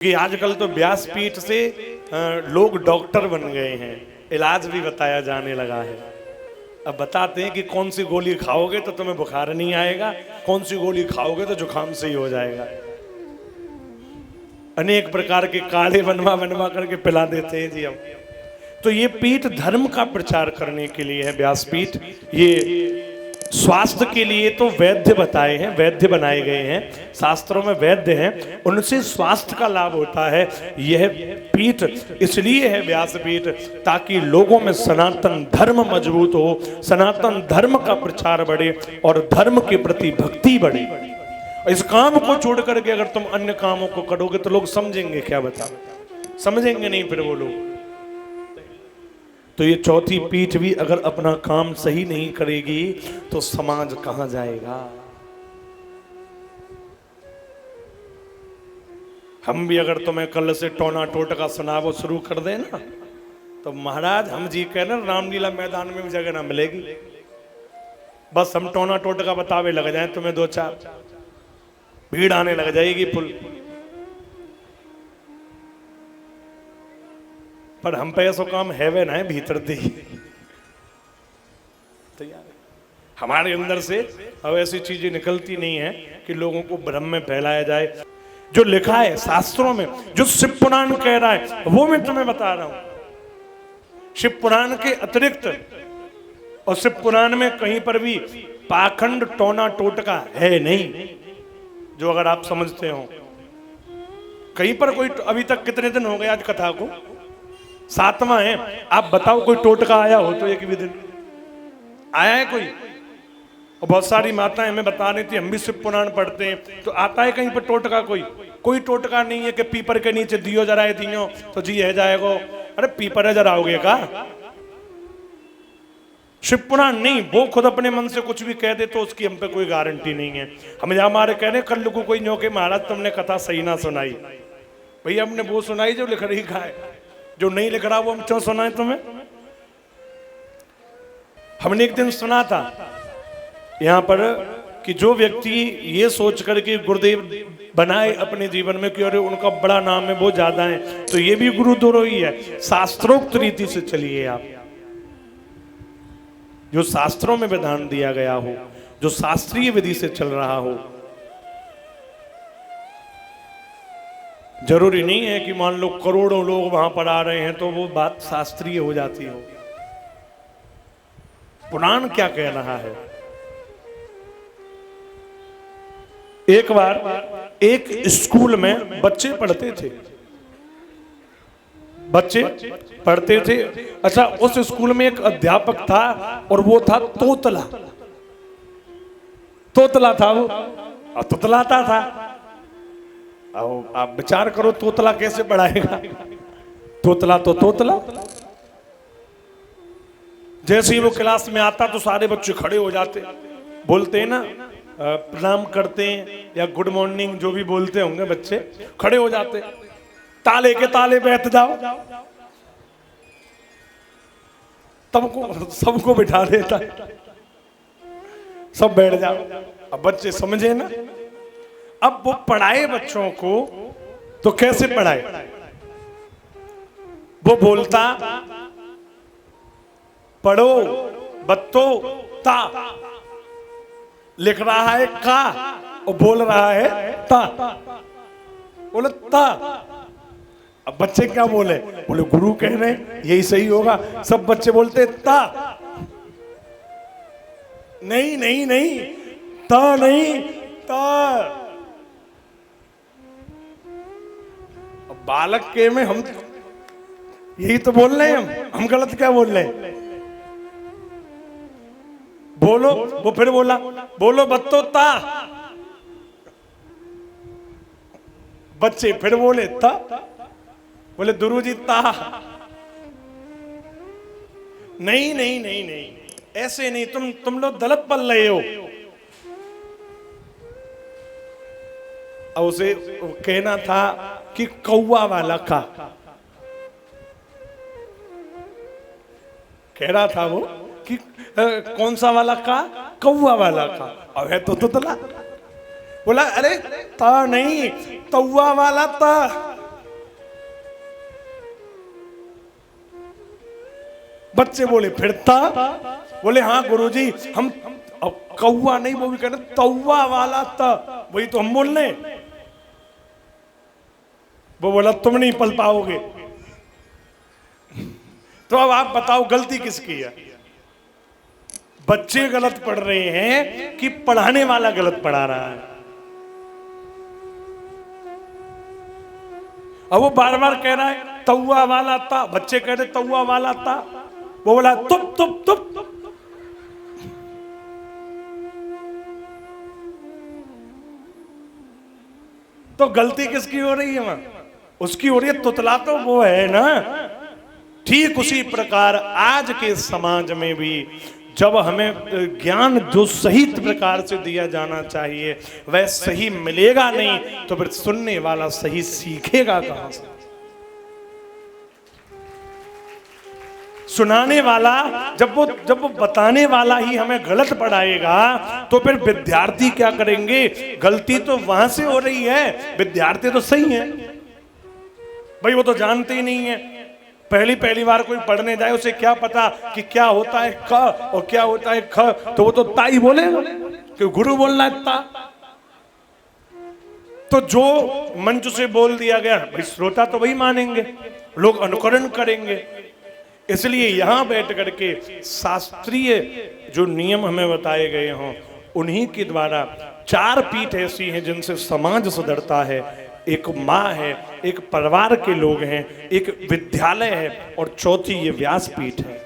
कि आजकल तो व्यासपीठ से लोग डॉक्टर बन गए हैं, इलाज भी बताया जाने लगा है। अब बताते हैं कि कौन सी गोली खाओगे तो तुम्हें बुखार नहीं आएगा, कौन सी गोली खाओगे तो जुकाम से ही हो जाएगा। अनेक प्रकार के काढ़े बनवा बनवा करके पिला देते हैं जी हम। तो ये पीठ धर्म का प्रचार करने के लिए है व्यासपीठ। ये स्वास्थ्य के लिए तो वैद्य बताए हैं, वैद्य बनाए गए हैं, शास्त्रों में वैद्य हैं, उनसे स्वास्थ्य का लाभ होता है। यह पीठ इसलिए है व्यासपीठ ताकि लोगों में सनातन धर्म मजबूत हो, सनातन धर्म का प्रचार बढ़े और धर्म के प्रति भक्ति बढ़े। इस काम को छोड़ करके अगर तुम अन्य कामों को करोगे तो लोग समझेंगे क्या? बता, समझेंगे नहीं फिर वो लोग। तो ये चौथी पीठ भी अगर अपना काम सही नहीं करेगी तो समाज कहां जाएगा? हम भी अगर तुम्हें कल से टोना टोटका सुनावो शुरू कर देना तो महाराज हम जी कह रहे रामलीला मैदान में भी जगह ना मिलेगी। बस हम टोना टोटका बतावे लग जाए तुम्हें, दो चार भीड़ आने लग जाएगी पुल पर। हम पे ऐसा काम है वे ना है भीतर दी तो यार हमारे अंदर से अब ऐसी चीजें निकलती नहीं है कि लोगों को भ्रम में फैलाया जाए। जो लिखा है शास्त्रों में, जो शिव पुराण कह रहा है वो मैं तुम्हें बता रहा हूं। शिव पुराण के अतिरिक्त और शिव पुराण में कहीं पर भी पाखंड टोना टोटका है नहीं, जो अगर आप समझते हो। कहीं पर कोई अभी तक कितने दिन हो गए आज कथा को? 7वां है। आप बताओ कोई टोटका आया हो तो एक भी दिन आया है कोई? और बहुत सारी माताएं हमें बता रही थी हम भी शिव पुराण पढ़ते हैं तो आता है कहीं पर टोटका? कोई टोटका नहीं है कि पीपर के नीचे दियो जराए दियो तो जी है जाएगा। अरे पीपर जराओगे का? शिव पुराण नहीं, वो खुद अपने मन से कुछ भी कह दे तो उसकी हम पे कोई गारंटी नहीं है। हम हमारे कह रहे कल को कोई न्योके महाराज तुमने कथा सही ना सुनाई, भैया हमने वो सुनाई जो लिख रही है, जो नहीं लिख रहा वो हम क्यों सुनाए तुम्हें? हमने एक दिन सुना था यहां पर कि जो व्यक्ति ये सोच करके गुरुदेव बनाए अपने जीवन में कि अरे उनका बड़ा नाम है वो ज्यादा है, तो ये भी गुरुद्रोही है। शास्त्रोक्त रीति से चलिए आप, जो शास्त्रों में विधान दिया गया हो, जो शास्त्रीय विधि से चल रहा हो। जरूरी नहीं है कि मान लो करोड़ों लोग वहां पर आ रहे हैं तो वो बात शास्त्रीय हो जाती हो। पुराण क्या कह रहा है? एक बार एक स्कूल में बच्चे पढ़ते थे, अच्छा उस स्कूल में एक अध्यापक था और वो था तोतला था वो, तुतलाता था। अब आप विचार करो तोतला कैसे पढ़ाएगा? तोतला तो तोतला। जैसे ही वो क्लास में आता तो सारे बच्चे खड़े हो जाते, बोलते हैं ना प्रणाम करते हैं या गुड मॉर्निंग जो भी बोलते होंगे बच्चे, खड़े हो जाते, ताले के ताले बैठ जाओ, सबको बिठा देता, सब बैठ जाओ। अब बच्चे समझे ना, अब वो पढ़ाए बच्चों को तो कैसे पढ़ाए? वो बोलता पढ़ो बत्तो ता, लिख रहा है का और बोल रहा है ता, बोले ता। अब बच्चे क्या बोले? बोले गुरु कह रहे यही सही होगा। सब बच्चे बोलते ता, नहीं नहीं नहीं ता नहीं ता। अब बालक के में हम यही तो बोल रहे हैं, हम गलत क्या बोल रहे हैं? बोलो, वो फिर बोला बोलो बत्तो ता, बच्चे फिर बोले ता, बोले गुरुजी ता। नहीं नहीं नहीं नहीं ऐसे नहीं, तुम लोग गलत पढ़ रहे हो। अब उसे कहना था कि कौवा वाला का, कह रहा था वो कि कौन सा वाला का? कौवा वाला का। अब है तो तुतला, बोला अरे ता नहीं तौवा वाला ता, बच्चे बोले फिर ता, बोले हाँ गुरुजी हम, अब कौवा नहीं वो भी कहते तौवा वाला ता, वही तो हम बोल रहे। वो बोला तुम नहीं पल पाओगे। तो अब आप बताओ गलती किसकी है? बच्चे गलत पढ़ रहे हैं कि पढ़ाने वाला गलत पढ़ा रहा है? अब वो बार बार कह रहा है तौवा वाला था, बच्चे कह रहे तौवा वाला था, वो बोला तुप तुप तुप। तो गलती किसकी हो रही है वहां? उसकी हो रही है, तुतला तो वो है ना। ठीक उसी प्रकार आज के समाज में भी जब हमें ज्ञान जो सही प्रकार से दिया जाना चाहिए वह सही मिलेगा नहीं, तो फिर सुनने वाला सही सीखेगा कहां से? सुनाने वाला जब वो बताने वाला ही हमें गलत पढ़ाएगा तो फिर विद्यार्थी क्या करेंगे? गलती तो वहां से हो रही है, विद्यार्थी तो सही है भाई, वो तो जानते ही नहीं है। पहली बार कोई पढ़ने जाए उसे क्या पता कि क्या होता है क और क्या होता है ख, तो वो तो ता ही बोलेगा कि गुरु बोलना है ता। तो जो मंच से बोल दिया गया भाई श्रोता तो वही मानेंगे, लोग अनुकरण करेंगे। इसलिए यहां बैठ करके शास्त्रीय जो नियम हमें बताए गए हों उन्हीं के द्वारा 4 पीठ ऐसी हैं जिनसे समाज सुधरता है। एक माँ है, एक परिवार के लोग हैं, एक विद्यालय है और चौथी ये व्यासपीठ है।